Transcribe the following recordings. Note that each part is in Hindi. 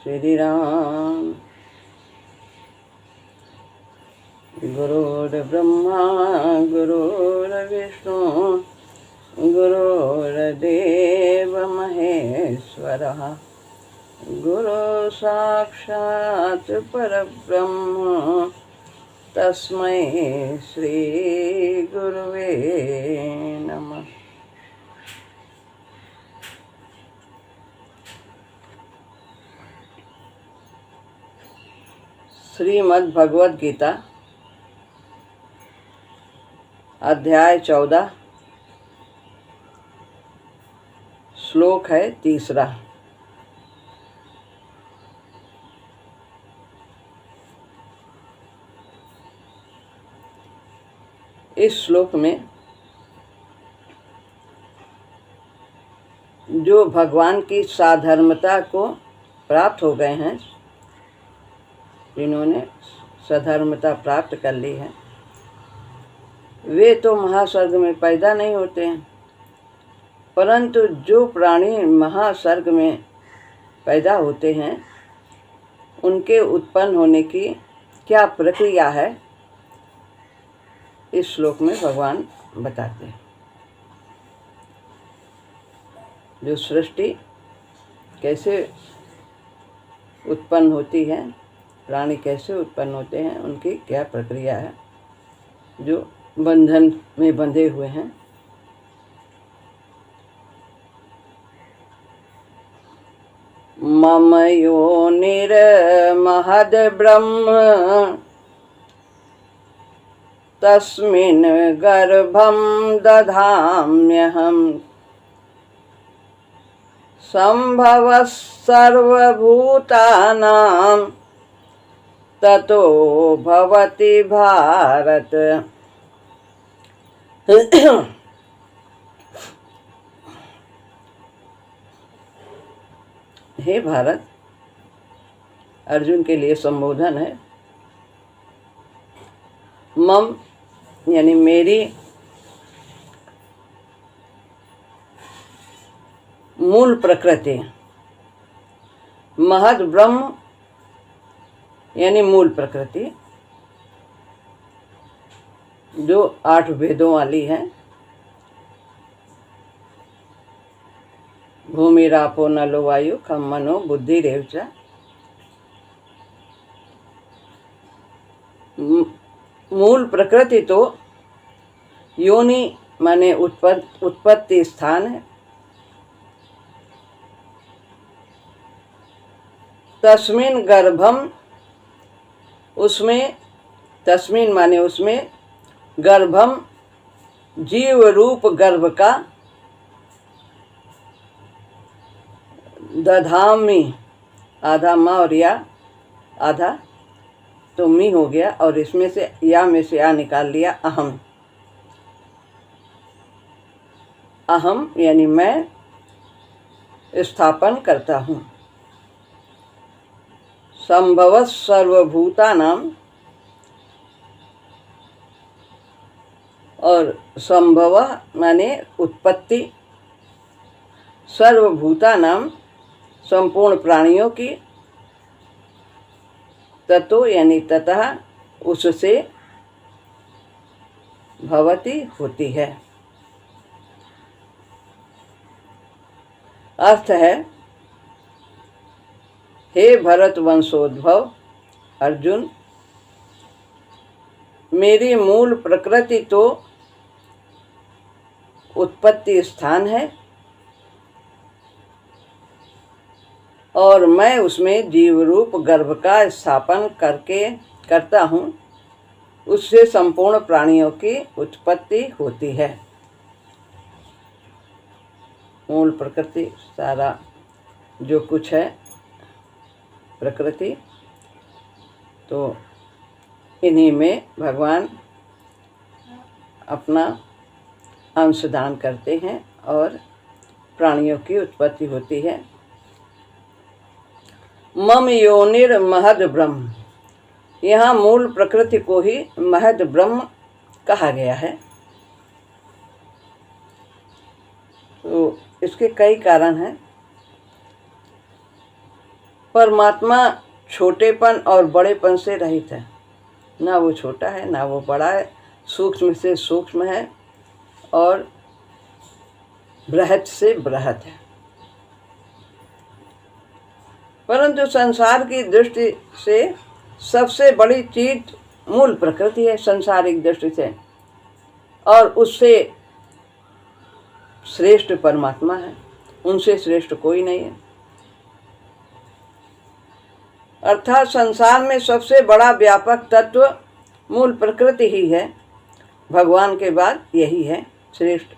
श्री राम। गुरुर्ब्रह्मा गुरुर्विष्णु गुरुर्देव महेश्वरः गुरु साक्षात् परब्रह्म तस्मै श्री गुरुवे नमः। श्रीमद् भगवद गीता अध्याय 14 श्लोक है 3। इस श्लोक में जो भगवान की साधर्मता को प्राप्त हो गए हैं, जिन्होंने सधर्मता प्राप्त कर ली है, वे तो महास्वर्ग में पैदा नहीं होते हैं, परंतु जो प्राणी महास्वर्ग में पैदा होते हैं उनके उत्पन्न होने की क्या प्रक्रिया है, इस श्लोक में भगवान बताते हैं। जो सृष्टि कैसे उत्पन्न होती है, प्राणी कैसे उत्पन्न होते हैं, उनकी क्या प्रक्रिया है, जो बंधन में बंधे हुए हैं। मम योनिर्महद् ब्रह्म तस्मिन् गर्भं दधाम्यहम् संभवः सर्वभूतानां ततो भवति भारत। हे भारत, अर्जुन के लिए संबोधन है। मम यानी मेरी, मूल प्रकृति, महद ब्रह्म यानी मूल प्रकृति, जो 8 वेदों वाली है। भूमिरापो नलो वायु खम मनो बुद्धि रेवचा। मूल प्रकृति तो योनि माने उत्पत्ति स्थान है। तस्मिन गर्भम, उसमें, तस्मिन माने उसमें, गर्भम जीव रूप गर्भ का, दधामी आधा माँ और या आधा तो मी हो गया, और इसमें से या में से आ निकाल लिया अहम। अहम यानी मैं स्थापन करता हूँ। संभव सर्वभूतानाम, और संभव माने उत्पत्ति, सर्वभूतानाम संपूर्ण प्राणियों की, ततो यानी ततः उससे, भवति होती है। अर्थ है, हे भरत वंशोद्भव अर्जुन, मेरी मूल प्रकृति तो उत्पत्ति स्थान है, और मैं उसमें जीव रूप गर्भ का स्थापन करता हूँ। उससे संपूर्ण प्राणियों की उत्पत्ति होती है। मूल प्रकृति, सारा जो कुछ है प्रकृति, तो इन्हीं में भगवान अपना अंशदान करते हैं और प्राणियों की उत्पत्ति होती है। मम योनिर महद ब्रह्म, यहाँ मूल प्रकृति को ही महद ब्रह्म कहा गया है। तो इसके कई कारण हैं। परमात्मा छोटेपन और बड़ेपन से रहित है। ना वो छोटा है ना वो बड़ा है, सूक्ष्म से सूक्ष्म है और बृहत से बृहत है। परंतु संसार की दृष्टि से सबसे बड़ी चीज मूल प्रकृति है, संसारिक दृष्टि से, और उससे श्रेष्ठ परमात्मा है, उनसे श्रेष्ठ कोई नहीं है। अर्थात संसार में सबसे बड़ा व्यापक तत्व मूल प्रकृति ही है, भगवान के बाद यही है श्रेष्ठ।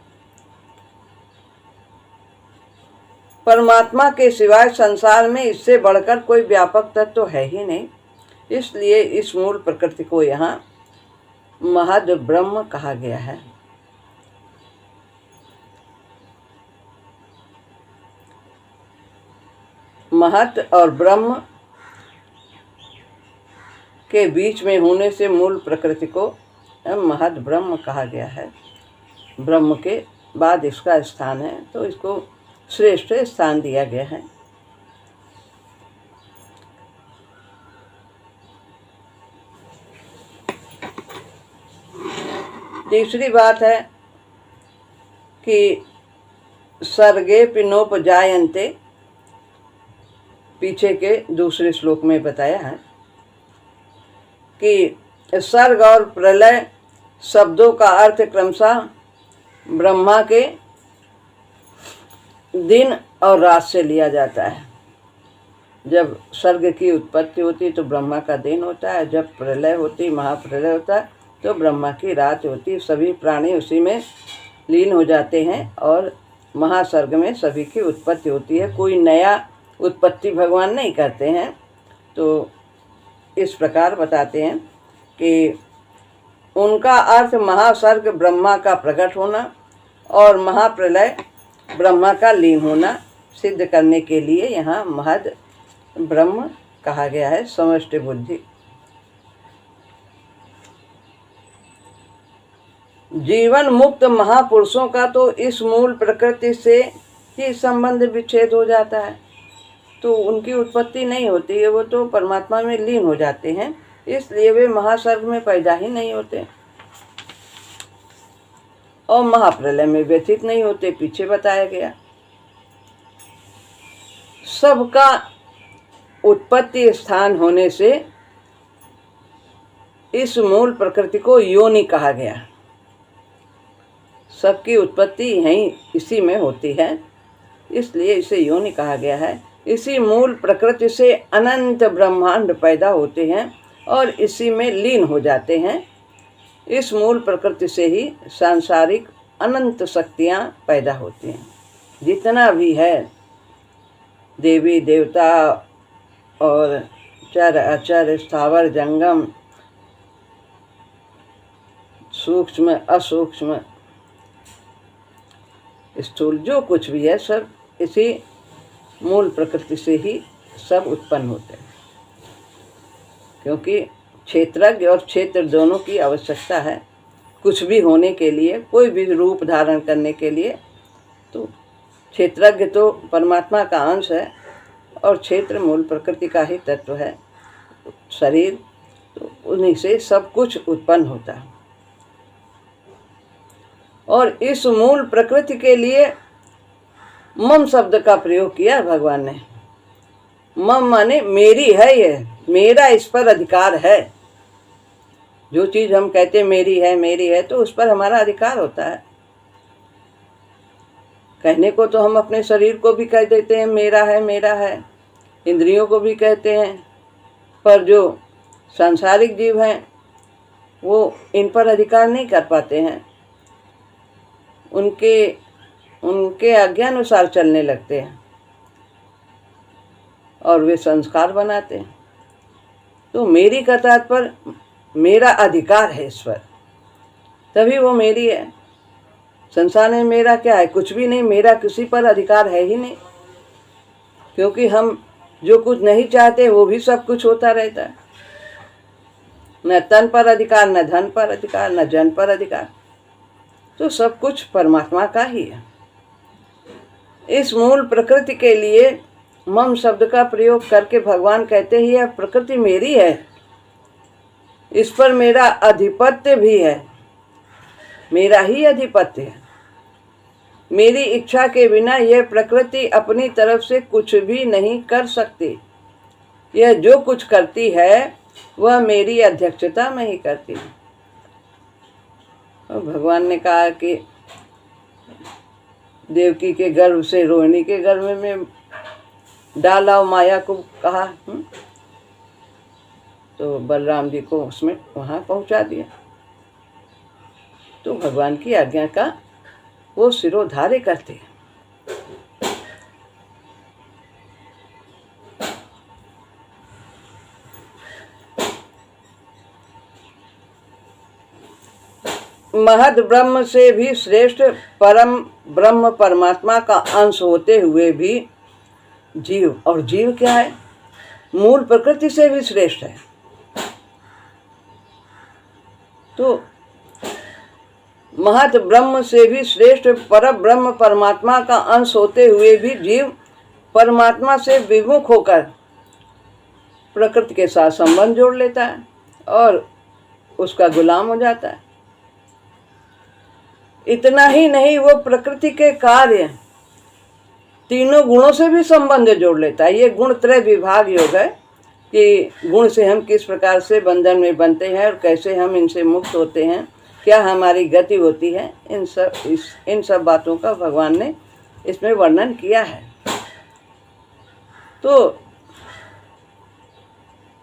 परमात्मा के सिवाय संसार में इससे बढ़कर कोई व्यापक तत्व है ही नहीं। इसलिए इस मूल प्रकृति को यहाँ महद ब्रह्म कहा गया है। महत और ब्रह्म के बीच में होने से मूल प्रकृति को महद ब्रह्म कहा गया है। ब्रह्म के बाद इसका स्थान है, तो इसको श्रेष्ठ स्थान दिया गया है। तीसरी बात है कि सर्गे पिनोपजायन्ते, पीछे के दूसरे श्लोक में बताया है कि सर्ग और प्रलय शब्दों का अर्थ क्रमशः ब्रह्मा के दिन और रात से लिया जाता है। जब सर्ग की उत्पत्ति होती तो ब्रह्मा का दिन होता है, जब प्रलय होती, महाप्रलय होता है, तो ब्रह्मा की रात होती। सभी प्राणी उसी में लीन हो जाते हैं और महासर्ग में सभी की उत्पत्ति होती है। कोई नया उत्पत्ति भगवान नहीं करते हैं। तो इस प्रकार बताते हैं कि उनका अर्थ महासर्ग ब्रह्मा का प्रकट होना और महाप्रलय ब्रह्मा का लीन होना सिद्ध करने के लिए यहाँ महद ब्रह्म कहा गया है, समष्टि बुद्धि। जीवन मुक्त महापुरुषों का तो इस मूल प्रकृति से ही संबंध विच्छेद हो जाता है, तो उनकी उत्पत्ति नहीं होती है, वो तो परमात्मा में लीन हो जाते हैं। इसलिए वे महासर्ग में पैदा ही नहीं होते और महाप्रलय में व्यथित नहीं होते, पीछे बताया गया। सबका उत्पत्ति स्थान होने से इस मूल प्रकृति को योनि कहा गया। सबकी उत्पत्ति यहीं इसी में होती है, इसलिए इसे योनि कहा गया है। इसी मूल प्रकृति से अनंत ब्रह्मांड पैदा होते हैं और इसी में लीन हो जाते हैं। इस मूल प्रकृति से ही सांसारिक अनंत शक्तियाँ पैदा होती हैं। जितना भी है देवी देवता और चर अचर, स्थावर जंगम, सूक्ष्म असूक्ष्म, स्थूल, जो कुछ भी है सब इसी मूल प्रकृति से ही सब उत्पन्न होते हैं। क्योंकि क्षेत्रज्ञ और क्षेत्र दोनों की आवश्यकता है कुछ भी होने के लिए, कोई भी रूप धारण करने के लिए। तो क्षेत्रज्ञ तो परमात्मा का अंश है और क्षेत्र मूल प्रकृति का ही तत्व है, शरीर, तो उन्हीं से सब कुछ उत्पन्न होता है। और इस मूल प्रकृति के लिए मम शब्द का प्रयोग किया भगवान ने। मम माने मेरी है, ये मेरा इस पर अधिकार है। जो चीज़ हम कहते मेरी है तो उस पर हमारा अधिकार होता है। कहने को तो हम अपने शरीर को भी कह देते हैं मेरा है, इंद्रियों को भी कहते हैं, पर जो सांसारिक जीव हैं वो इन पर अधिकार नहीं कर पाते हैं। उनके आज्ञानुसार चलने लगते हैं और वे संस्कार बनाते हैं। तो मेरी का तात्पर्य मेरा अधिकार है इस पर, तभी वो मेरी है। संसार में मेरा क्या है? कुछ भी नहीं। मेरा किसी पर अधिकार है ही नहीं, क्योंकि हम जो कुछ नहीं चाहते वो भी सब कुछ होता रहता है। न तन पर अधिकार, न धन पर अधिकार, न जन पर अधिकार, तो सब कुछ परमात्मा का ही है। इस मूल प्रकृति के लिए मम शब्द का प्रयोग करके भगवान कहते ही है प्रकृति मेरी है, इस पर मेरा आधिपत्य भी है, मेरा ही आधिपत्य है। मेरी इच्छा के बिना यह प्रकृति अपनी तरफ से कुछ भी नहीं कर सकती। यह जो कुछ करती है वह मेरी अध्यक्षता में ही करती है। और भगवान ने कहा कि देवकी के गर्भ से रोहिणी के गर्भ में डाला और माया को कहा, तो बलराम जी को उसमें वहाँ पहुँचा दिया। तो भगवान की आज्ञा का वो सिरोधार्य करते हैं। महद ब्रह्म से भी श्रेष्ठ परम ब्रह्म परमात्मा का अंश होते हुए भी जीव, और जीव क्या है? मूल प्रकृति से भी श्रेष्ठ है। तो महत ब्रह्म से भी श्रेष्ठ पर ब्रह्म परमात्मा का अंश होते हुए भी जीव परमात्मा से विमुख होकर प्रकृति के साथ संबंध जोड़ लेता है और उसका गुलाम हो जाता है। इतना ही नहीं, वो प्रकृति के कार्य तीनों गुणों से भी संबंध जोड़ लेता है। ये गुण त्रय विभाग योग है कि गुण से हम किस प्रकार से बंधन में बनते हैं और कैसे हम इनसे मुक्त होते हैं, क्या हमारी गति होती है। इन सब बातों का भगवान ने इसमें वर्णन किया है। तो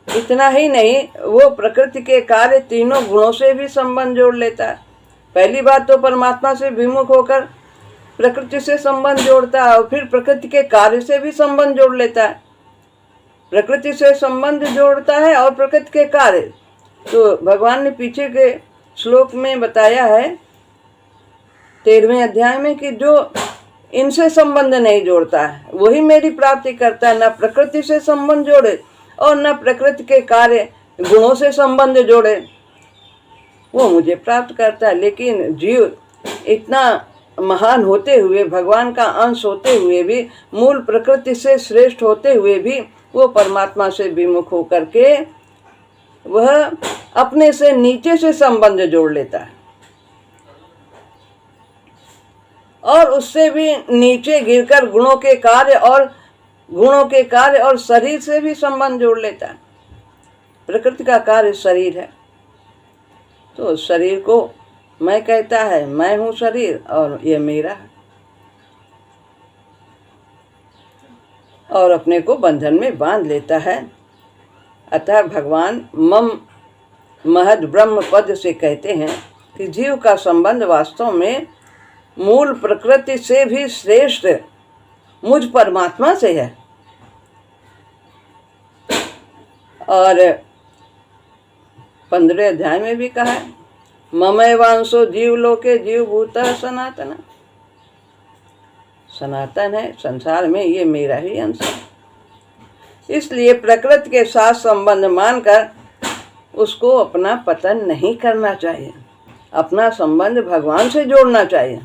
इतना ही नहीं, वो प्रकृति के कार्य तीनों गुणों से भी संबंध जोड़ लेता है। पहली बात तो परमात्मा से विमुख होकर प्रकृति से संबंध जोड़ता है और फिर प्रकृति के कार्य से भी संबंध जोड़ लेता है। प्रकृति से संबंध जोड़ता है और प्रकृति के कार्य, तो भगवान ने पीछे के श्लोक में बताया है 13वें अध्याय में कि जो इनसे संबंध नहीं जोड़ता है वही मेरी प्राप्ति करता है। न प्रकृति से संबंध जोड़े और न प्रकृति के कार्य गुणों से संबंध जोड़े, वो मुझे प्राप्त करता है। लेकिन जीव इतना महान होते हुए, भगवान का अंश होते हुए भी, मूल प्रकृति से श्रेष्ठ होते हुए भी वो परमात्मा से विमुख होकर के वह अपने से नीचे से संबंध जोड़ लेता है और उससे भी नीचे गिरकर गुणों के कार्य और शरीर से भी संबंध जोड़ लेता है। प्रकृति का कार्य शरीर है, तो शरीर को मैं कहता है मैं हूँ शरीर और ये मेरा है, और अपने को बंधन में बांध लेता है। अतः भगवान मम महद ब्रह्म पद से कहते हैं कि जीव का संबंध वास्तव में मूल प्रकृति से भी श्रेष्ठ मुझ परमात्मा से है। और 15वें अध्याय में भी कहा है ममैवांशो जीव लोके जीव भूतः सनातन। सनातन है संसार में, ये मेरा ही अंश है। इसलिए प्रकृति के साथ संबंध मानकर उसको अपना पतन नहीं करना चाहिए, अपना संबंध भगवान से जोड़ना चाहिए।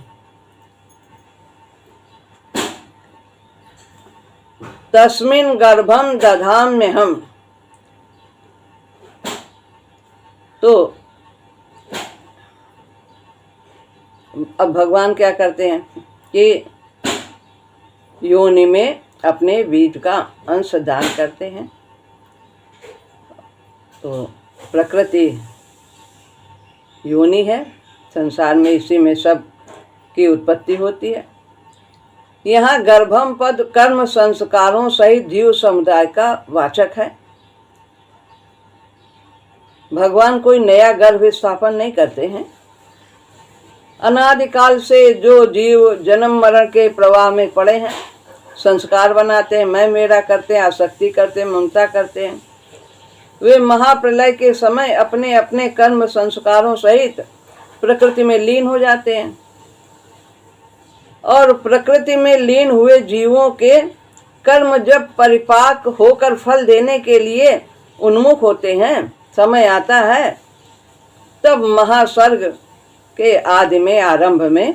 तस्मिन् गर्भम दधाम्यहम्। तो अब भगवान क्या करते हैं कि योनि में अपने बीज का अंश दान करते हैं। तो प्रकृति योनि है, संसार में इसी में सब की उत्पत्ति होती है। यहाँ गर्भम पद कर्म संस्कारों सहित जीव समुदाय का वाचक है। भगवान कोई नया गर्भ स्थापन नहीं करते हैं। अनादिकाल से जो जीव जन्म मरण के प्रवाह में पड़े हैं, संस्कार बनाते हैं, मैं मेरा करते हैं, आसक्ति करते हैं, ममता करते हैं, वे महाप्रलय के समय अपने अपने कर्म संस्कारों सहित प्रकृति में लीन हो जाते हैं। और प्रकृति में लीन हुए जीवों के कर्म जब परिपाक होकर फल देने के लिए उन्मुख होते हैं, समय आता है, तब महास्वर्ग के आदि में आरंभ में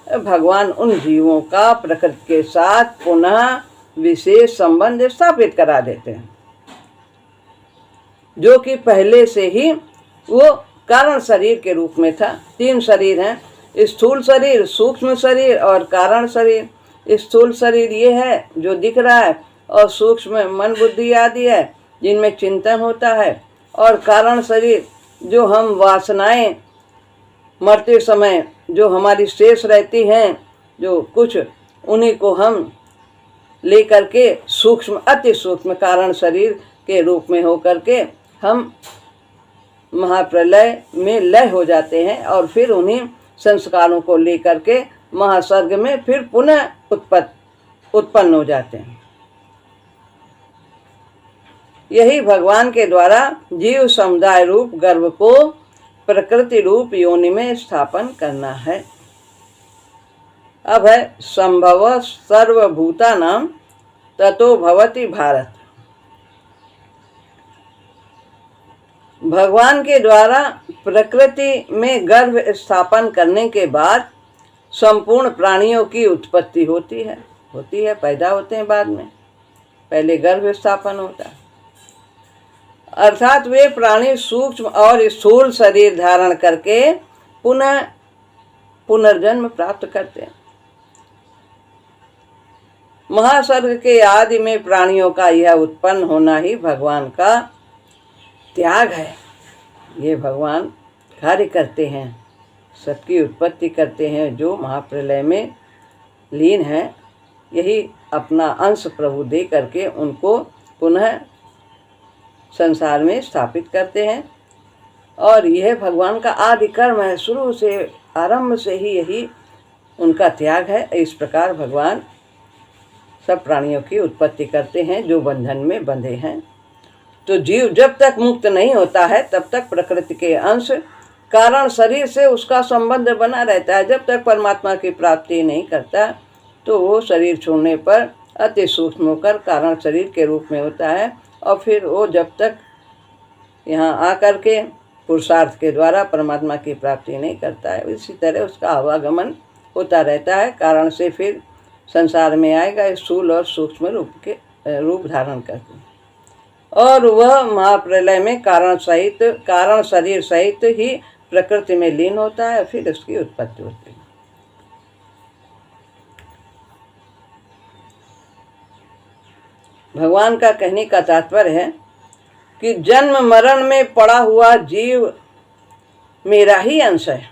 भगवान उन जीवों का प्रकृति के साथ पुनः विशेष संबंध स्थापित करा देते हैं, जो कि पहले से ही वो कारण शरीर के रूप में था। 3 शरीर हैं, स्थूल शरीर, सूक्ष्म शरीर और कारण शरीर। स्थूल शरीर ये है जो दिख रहा है, और सूक्ष्म मन बुद्धि आदि है जिनमें चिंतन होता है, और कारण शरीर जो हम वासनाएं मरते समय जो हमारी शेष रहती हैं, जो कुछ, उन्हीं को हम लेकर के सूक्ष्म अति सूक्ष्म कारण शरीर के रूप में होकर के हम महाप्रलय में लय हो जाते हैं, और फिर उन्हीं संस्कारों को लेकर के महासर्ग में फिर पुनः उत्पन्न हो जाते हैं। यही भगवान के द्वारा जीव समुदाय रूप गर्भ को प्रकृति रूप योनि में स्थापन करना है। अब है संभव सर्वभूतानां ततो भवति भारत। भगवान के द्वारा प्रकृति में गर्भ स्थापन करने के बाद संपूर्ण प्राणियों की उत्पत्ति होती है, पैदा होते हैं बाद में, पहले गर्भ स्थापन होता है। अर्थात वे प्राणी सूक्ष्म और स्थूल शरीर धारण करके पुनः पुनर्जन्म प्राप्त करते हैं। महासर्ग के आदि में प्राणियों का यह उत्पन्न होना ही भगवान का त्याग है। ये भगवान कार्य करते हैं, सबकी उत्पत्ति करते हैं, जो महाप्रलय में लीन है। यही अपना अंश प्रभु दे करके उनको पुनः संसार में स्थापित करते हैं, और यह भगवान का आदि कर्म है। शुरू से, आरंभ से ही यही उनका त्याग है। इस प्रकार भगवान सब प्राणियों की उत्पत्ति करते हैं जो बंधन में बंधे हैं। तो जीव जब तक मुक्त नहीं होता है तब तक प्रकृति के अंश कारण शरीर से उसका संबंध बना रहता है। जब तक परमात्मा की प्राप्ति नहीं करता तो वो शरीर छोड़ने पर अति सूक्ष्म होकर कारण शरीर के रूप में होता है, और फिर वो जब तक यहाँ आकर के पुरुषार्थ के द्वारा परमात्मा की प्राप्ति नहीं करता है, इसी तरह उसका आवागमन होता रहता है। कारण से फिर संसार में आएगा, स्थूल और सूक्ष्म रूप धारण करके, और वह महाप्रलय में कारण शरीर सहित ही प्रकृति में लीन होता है, फिर उसकी उत्पत्ति होती है। भगवान का कहने का तात्पर्य है कि जन्म मरण में पड़ा हुआ जीव मेरा ही अंश है,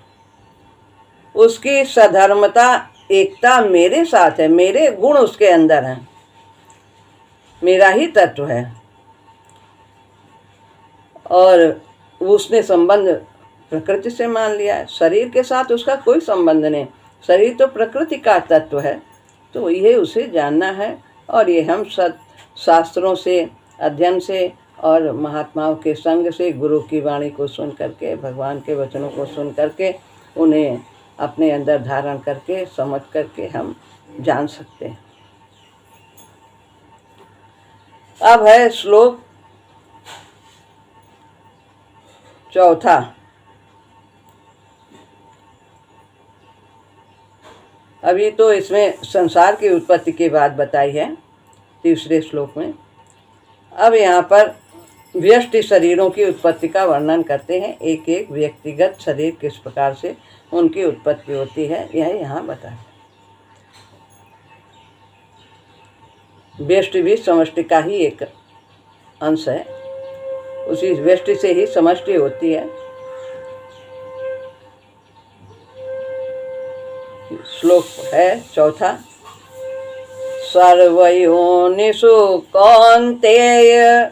उसकी सधर्मता एकता मेरे साथ है, मेरे गुण उसके अंदर हैं, मेरा ही तत्व है, और उसने संबंध प्रकृति से मान लिया है। शरीर के साथ उसका कोई संबंध नहीं, शरीर तो प्रकृति का तत्व है। तो ये उसे जानना है, और ये हम शास्त्रों से, अध्ययन से और महात्माओं के संग से, गुरु की वाणी को सुन करके, भगवान के वचनों को सुन करके, उन्हें अपने अंदर धारण करके, समझ करके हम जान सकते हैं। अब है श्लोक 4। अभी तो इसमें संसार की उत्पत्ति की बात बताई है तीसरे श्लोक में। अब यहाँ पर व्यष्टि शरीरों की उत्पत्ति का वर्णन करते हैं। एक एक व्यक्तिगत शरीर किस प्रकार से उनकी उत्पत्ति होती है, यह यहाँ बताया। व्यष्टि भी समष्टि का ही एक अंश है, उसी व्यष्टि से ही समष्टि होती है। श्लोक है 4। सर्वयोनिषु कौन्तेय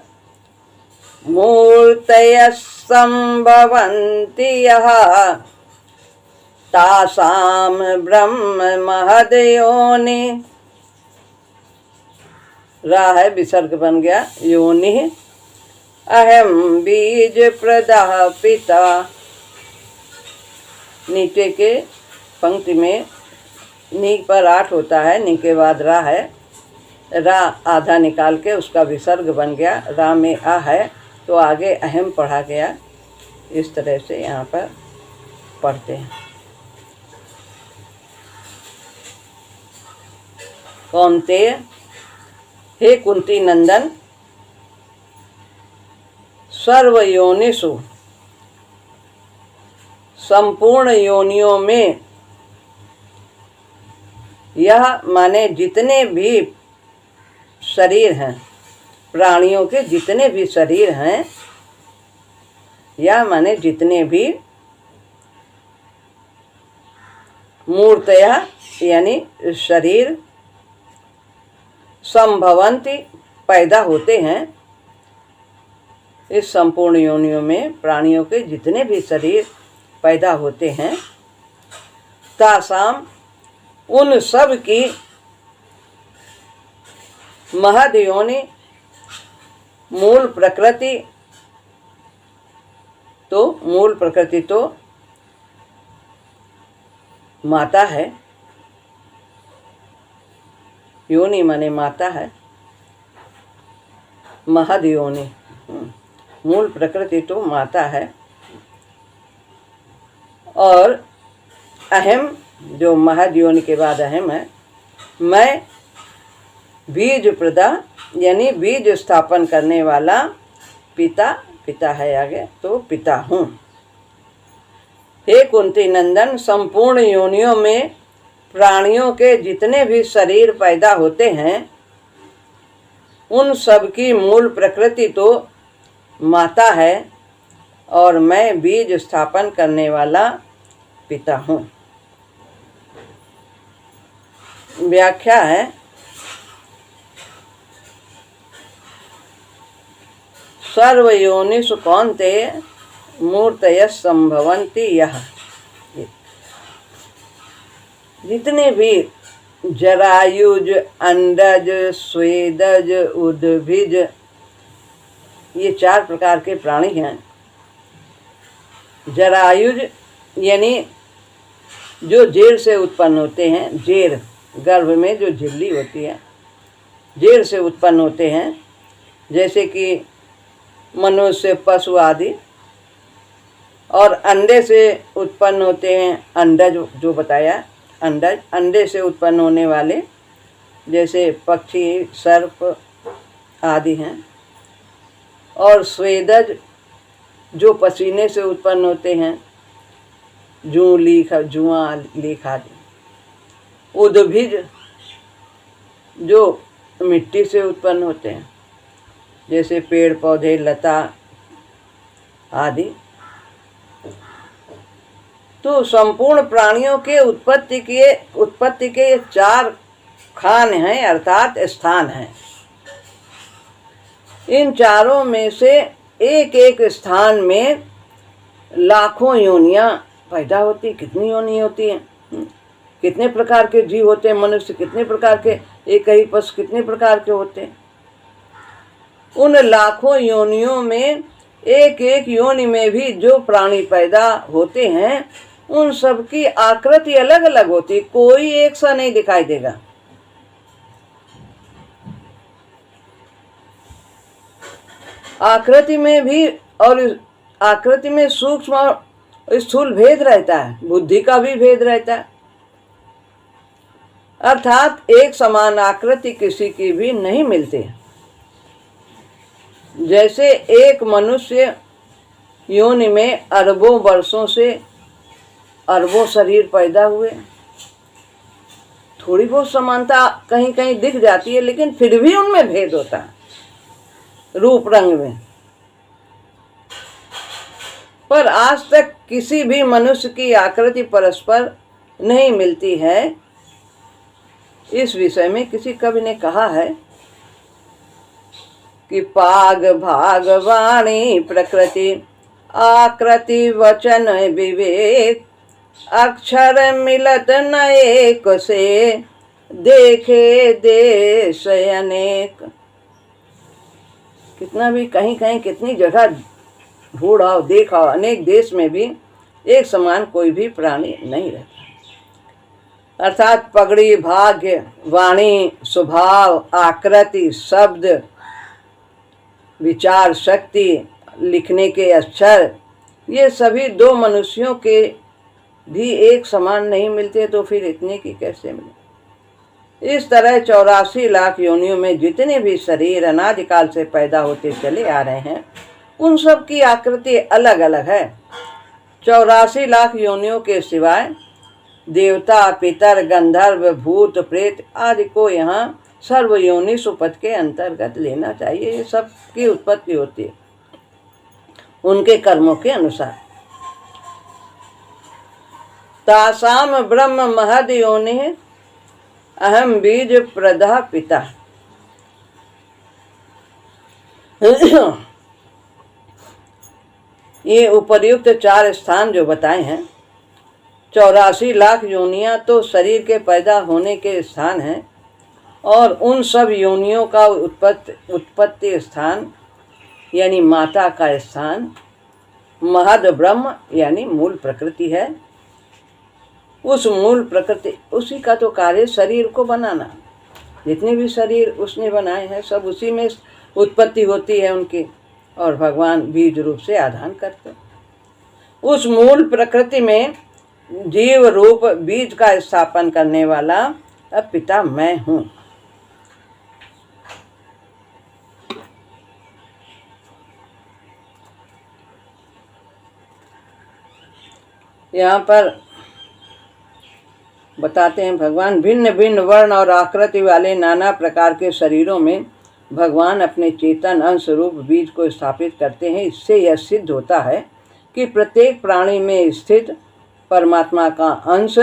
मूर्तयः सम्भवन्ति यः तासाम ब्रह्म महदयोनि। रा है विसर्ग बन गया, योनि अहम बीज प्रदः पिता। नीचे के पंक्ति में नी पर 8 होता है, नी के बाद रा है, रा आधा निकाल के उसका विसर्ग बन गया, रा में आ है तो आगे अहम पढ़ा गया। इस तरह से यहाँ पर पढ़ते हैं। कौन्तेय हे कुंती नंदन, सर्वयोनिषु संपूर्ण योनियों में, यह माने जितने भी शरीर हैं, प्राणियों के जितने भी शरीर हैं, या माने जितने भी मूर्तया यानी शरीर संभवंती पैदा होते हैं, इस संपूर्ण योनियों में प्राणियों के जितने भी शरीर पैदा होते हैं, तासाम उन सब की महद योनि मूल प्रकृति तो माता है। योनि माने माता है, महद योनि मूल प्रकृति तो माता है। और अहम जो महद योनि के बाद अहम है, मैं बीज प्रदा यानी बीज स्थापन करने वाला पिता है आगे तो पिता हूँ। हे कुंती नंदन, संपूर्ण योनियों में प्राणियों के जितने भी शरीर पैदा होते हैं, उन सब की मूल प्रकृति तो माता है और मैं बीज स्थापन करने वाला पिता हूँ। व्याख्या है, सर्वयोनिषु कौन्तेय मूर्तयः संभवन्ति यः। जितने भी जरायुज, अंडज, स्वेदज, उद्भिज, ये 4 प्रकार के प्राणी हैं। जरायुज यानी जो जेर से उत्पन्न होते हैं, जेर गर्भ में जो झिल्ली होती है, जेर से उत्पन्न होते हैं, जैसे कि मनुष्य, पशु आदि। और अंडे से उत्पन्न होते हैं, अंडज जो बताया, अंडज अंडे से उत्पन्न होने वाले जैसे पक्षी, सर्प आदि हैं। और स्वेदज जो पसीने से उत्पन्न होते हैं, जुआ, लीख आदि। उद्भिज जो मिट्टी से उत्पन्न होते हैं, जैसे पेड़ पौधे, लता आदि। तो संपूर्ण प्राणियों के उत्पत्ति के 4 खान हैं, अर्थात स्थान हैं। इन चारों में से एक एक स्थान में लाखों योनियां पैदा होती। कितनी योनि होती हैं, कितने प्रकार के जीव होते हैं, मनुष्य कितने प्रकार के, एक ही पशु कितने प्रकार के होते हैं। उन लाखों योनियों में एक एक योनि में भी जो प्राणी पैदा होते हैं, उन सब की आकृति अलग अलग होती, कोई एक सा नहीं दिखाई देगा। आकृति में भी, और आकृति में सूक्ष्म और स्थूल भेद रहता है, बुद्धि का भी भेद रहता है। अर्थात एक समान आकृति किसी की भी नहीं मिलती। जैसे एक मनुष्य योनि में अरबों वर्षों से अरबों शरीर पैदा हुए, थोड़ी बहुत समानता कहीं कहीं दिख जाती है, लेकिन फिर भी उनमें भेद होता है रूप रंग में। पर आज तक किसी भी मनुष्य की आकृति परस्पर नहीं मिलती है। इस विषय में किसी कवि ने कहा है कि पाग भाग वाणी प्रकृति आकृति वचन विवेक अक्षर मिलत न एक से देखे देश अनेक। कितना भी कहीं कहीं कितनी जगह ढूंढाओ, देखा, अनेक देश में भी एक समान कोई भी प्राणी नहीं रहता। अर्थात पगड़ी, भाग्य, वाणी, स्वभाव, आकृति, शब्द, विचार शक्ति, लिखने के अक्षर, ये सभी 2 मनुष्यों के भी एक समान नहीं मिलते, तो फिर इतने की कैसे मिले। इस तरह 84 लाख योनियों में जितने भी शरीर अनादिकाल से पैदा होते चले आ रहे हैं, उन सब की आकृति अलग अलग है। 84 लाख योनियों के सिवाय देवता, पितर, गंधर्व, भूत, प्रेत आदि को यहाँ सर्व योनि सुपथ के अंतर्गत लेना चाहिए। ये सब की उत्पत्ति होती है उनके कर्मों के अनुसार। तासाम ब्रह्म महद योनि अहम बीज प्रदा पिता। ये उपर्युक्त 4 स्थान जो बताए हैं, 84 लाख योनियां तो शरीर के पैदा होने के स्थान हैं, और उन सब योनियों का उत्पत्ति स्थान यानी माता का स्थान महद ब्रह्म यानी मूल प्रकृति है। उस मूल प्रकृति, उसी का तो कार्य शरीर को बनाना। जितने भी शरीर उसने बनाए हैं सब उसी में उत्पत्ति होती है उनकी, और भगवान बीज रूप से आधान करते। उस मूल प्रकृति में जीव रूप बीज का स्थापन करने वाला अब पिता मैं हूँ। यहाँ पर बताते हैं भगवान भिन्न भिन्न वर्ण और आकृति वाले नाना प्रकार के शरीरों में भगवान अपने चेतन अंश रूप बीज को स्थापित करते हैं। इससे यह सिद्ध होता है कि प्रत्येक प्राणी में स्थित परमात्मा का अंश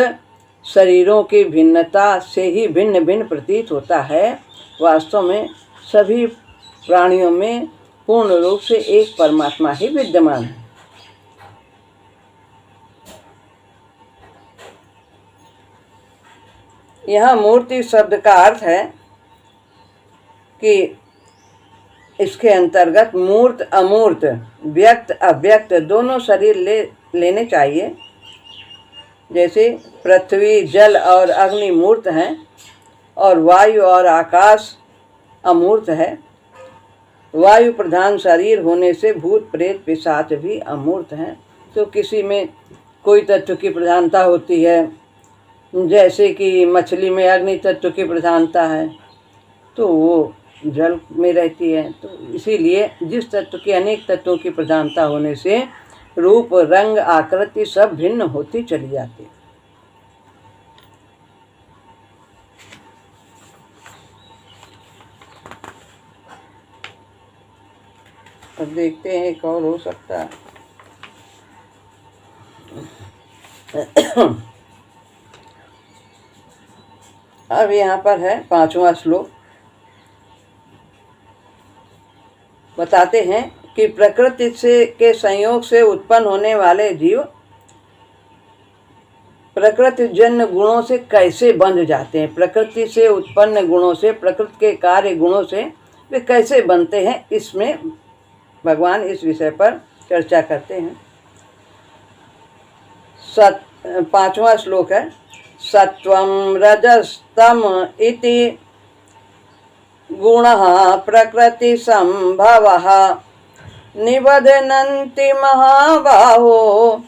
शरीरों की भिन्नता से ही भिन्न भिन्न प्रतीत होता है। वास्तव में सभी प्राणियों में पूर्ण रूप से एक परमात्मा ही विद्यमान है। यहाँ मूर्ति शब्द का अर्थ है कि इसके अंतर्गत मूर्त अमूर्त, व्यक्त अव्यक्त दोनों शरीर लेने चाहिए। जैसे पृथ्वी, जल और अग्नि मूर्त हैं और वायु और आकाश अमूर्त है। वायु प्रधान शरीर होने से भूत प्रेत पिशाच भी अमूर्त हैं। तो किसी में कोई तत्व की प्रधानता होती है, जैसे कि मछली में अग्नि तत्व की प्रधानता है तो वो जल में रहती है। तो इसीलिए जिस तत्व की अनेक तत्वों की प्रधानता होने से रूप, रंग, आकृति सब भिन्न होती चली जाती है। अब देखते हैं एक और हो सकता है। अब यहाँ पर है 5वां श्लोक। बताते हैं कि प्रकृति से के संयोग से उत्पन्न होने वाले जीव प्रकृति जन्य गुणों से कैसे बंध जाते हैं। प्रकृति से उत्पन्न गुणों से, प्रकृति के कार्य गुणों से वे कैसे बनते हैं, इसमें भगवान इस विषय पर चर्चा करते हैं। 5वां श्लोक है, सत्वं रजस्तम इति गुणः प्रकृति संभवः निबध्नन्ति महाबाहो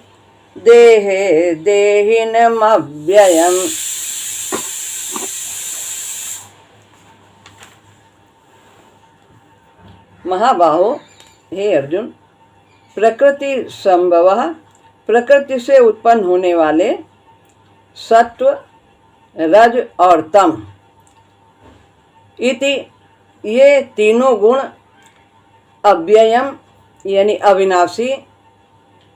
देहे देहिनमव्ययम्। महाबाहो, हे अर्जुन, प्रकृति संभवः, प्रकृति से उत्पन्न होने वाले सत्व, रज और तम इति ये तीनों गुण अव्ययम यानी अविनाशी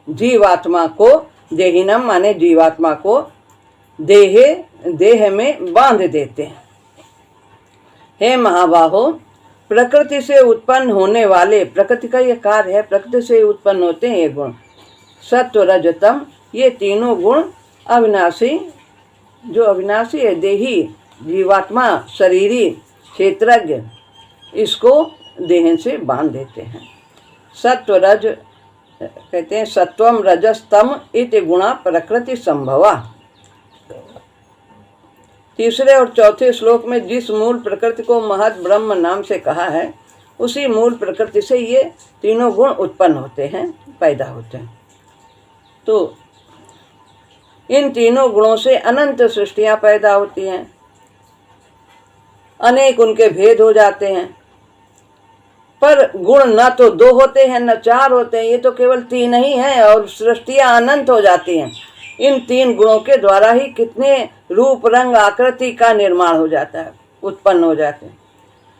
जीवात्मा को, देहिनम माने जीवात्मा को, देह में बांध देते हैं। हे महाबाहो, प्रकृति से उत्पन्न होने वाले, प्रकृति का ये कार्य है, प्रकृति से उत्पन्न होते हैं ये गुण सत्व, रज, तम, ये तीनों गुण अविनाशी, जो अविनाशी है, देही, जीवात्मा, शरीरी, क्षेत्रज्ञ, इसको देह से बांध देते हैं। सत्व रज कहते हैं, सत्वम रजस्तम इति गुणा प्रकृति संभवा। तीसरे और चौथे श्लोक में जिस मूल प्रकृति को महद ब्रह्म नाम से कहा है, उसी मूल प्रकृति से ये तीनों गुण उत्पन्न होते हैं, पैदा होते हैं। तो इन तीनों गुणों से अनंत सृष्टियां पैदा होती हैं। अनेक उनके भेद हो जाते हैं। पर गुण न तो 2 होते हैं न 4 होते हैं, ये तो केवल 3 ही हैं और सृष्टियां अनंत हो जाती हैं। इन 3 गुणों के द्वारा ही कितने रूप रंग आकृति का निर्माण हो जाता है, उत्पन्न हो जाते हैं।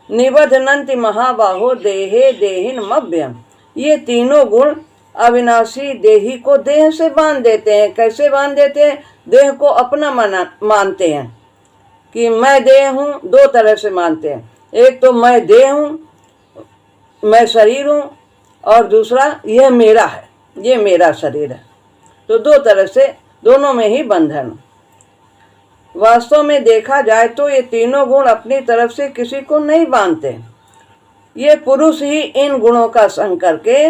निबध्नन्ति महाबाहो देहे देहिन मभ्यम, ये तीनों गुण अविनाशी देही को देह से बांध देते हैं। कैसे बांध देते हैं? देह को अपना मानते हैं कि मैं देह हूँ। 2 तरह से मानते हैं, एक तो मैं देह हूँ, मैं शरीर हूँ, और दूसरा यह मेरा है, ये मेरा शरीर है। तो 2 तरह से, दोनों में ही बंधन। वास्तव में देखा जाए तो ये तीनों गुण अपनी तरफ से किसी को नहीं बांधते। ये पुरुष ही इन गुणों का संग करके,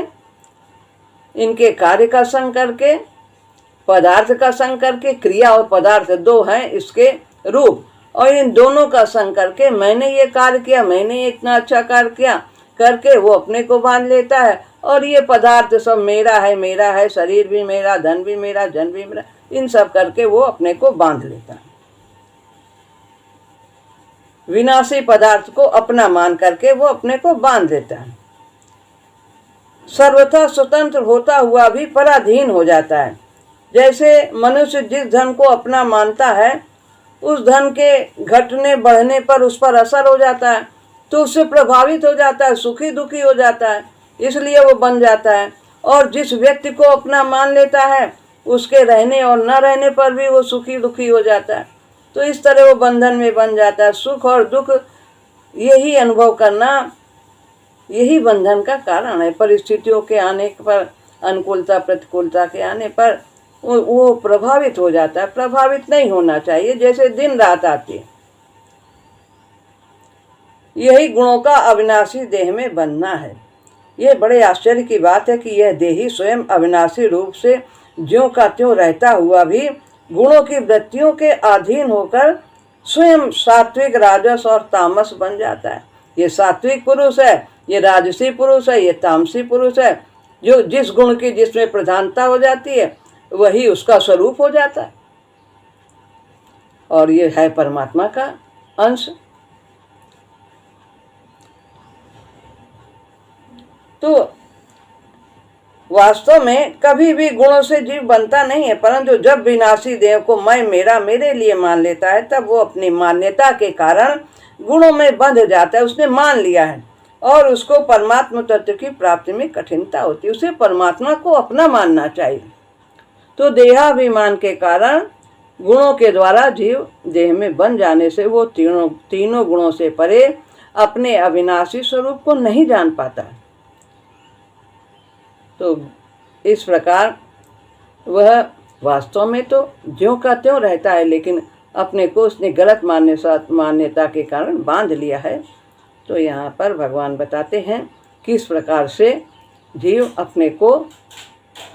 इनके कार्य का संग करके, पदार्थ का संग करके, क्रिया और पदार्थ 2 हैं इसके रूप, और इन दोनों का संग करके मैंने ये कार्य किया, मैंने इतना अच्छा कार्य किया करके वो अपने को बांध लेता है। और ये पदार्थ सब मेरा है, शरीर भी मेरा, धन भी मेरा, जन भी मेरा, इन सब करके वो अपने को बांध लेता है। विनाशी पदार्थ को अपना मान करके वो अपने को बांध लेता है। सर्वथा स्वतंत्र होता हुआ भी पराधीन हो जाता है। जैसे मनुष्य जिस धन को अपना मानता है, उस धन के घटने बढ़ने पर उस पर असर हो जाता है, तो उससे प्रभावित हो जाता है, सुखी दुखी हो जाता है, इसलिए वो बन जाता है। और जिस व्यक्ति को अपना मान लेता है, उसके रहने और न रहने पर भी वो सुखी दुखी हो जाता है। तो इस तरह वो बंधन में बन जाता है। सुख और दुख यही अनुभव करना, यही बंधन का कारण है। परिस्थितियों के आने पर, अनुकूलता प्रतिकूलता के आने पर वो प्रभावित हो जाता है। प्रभावित नहीं होना चाहिए, जैसे दिन रात आती है। यही गुणों का अविनाशी देह में बंधना है। यह बड़े आश्चर्य की बात है कि यह देही स्वयं अविनाशी रूप से ज्यों का त्यों रहता हुआ भी गुणों की वृत्तियों के अधीन होकर स्वयं सात्विक, राजस और तामस बन जाता है। ये सात्विक पुरुष है, ये राजसी पुरुष है, ये तामसी पुरुष है। जो जिस गुण की जिसमें प्रधानता हो जाती है वही उसका स्वरूप हो जाता है, और ये है परमात्मा का अंश। तो वास्तव में कभी भी गुणों से जीव बनता नहीं है, परंतु जब विनाशी देह को मैं मेरा मेरे लिए मान लेता है, तब वो अपनी मान्यता के कारण गुणों में बंध जाता है। उसने मान लिया है और उसको परमात्मा तत्व की प्राप्ति में कठिनता होती है। उसे परमात्मा को अपना मानना चाहिए। तो देहाभिमान के कारण गुणों के द्वारा जीव देह में बन जाने से वो तीनों गुणों से परे अपने अविनाशी स्वरूप को नहीं जान पाता। तो इस प्रकार वह वास्तव में तो ज्यों का त्यों रहता है, लेकिन अपने को उसने गलत मान्यता के कारण बांध लिया है। तो यहाँ पर भगवान बताते हैं किस प्रकार से जीव अपने को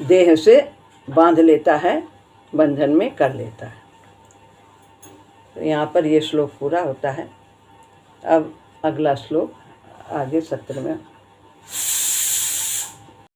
देह से बांध लेता है, बंधन में कर लेता है। तो यहाँ पर ये श्लोक पूरा होता है। अब अगला श्लोक आगे सत्र में।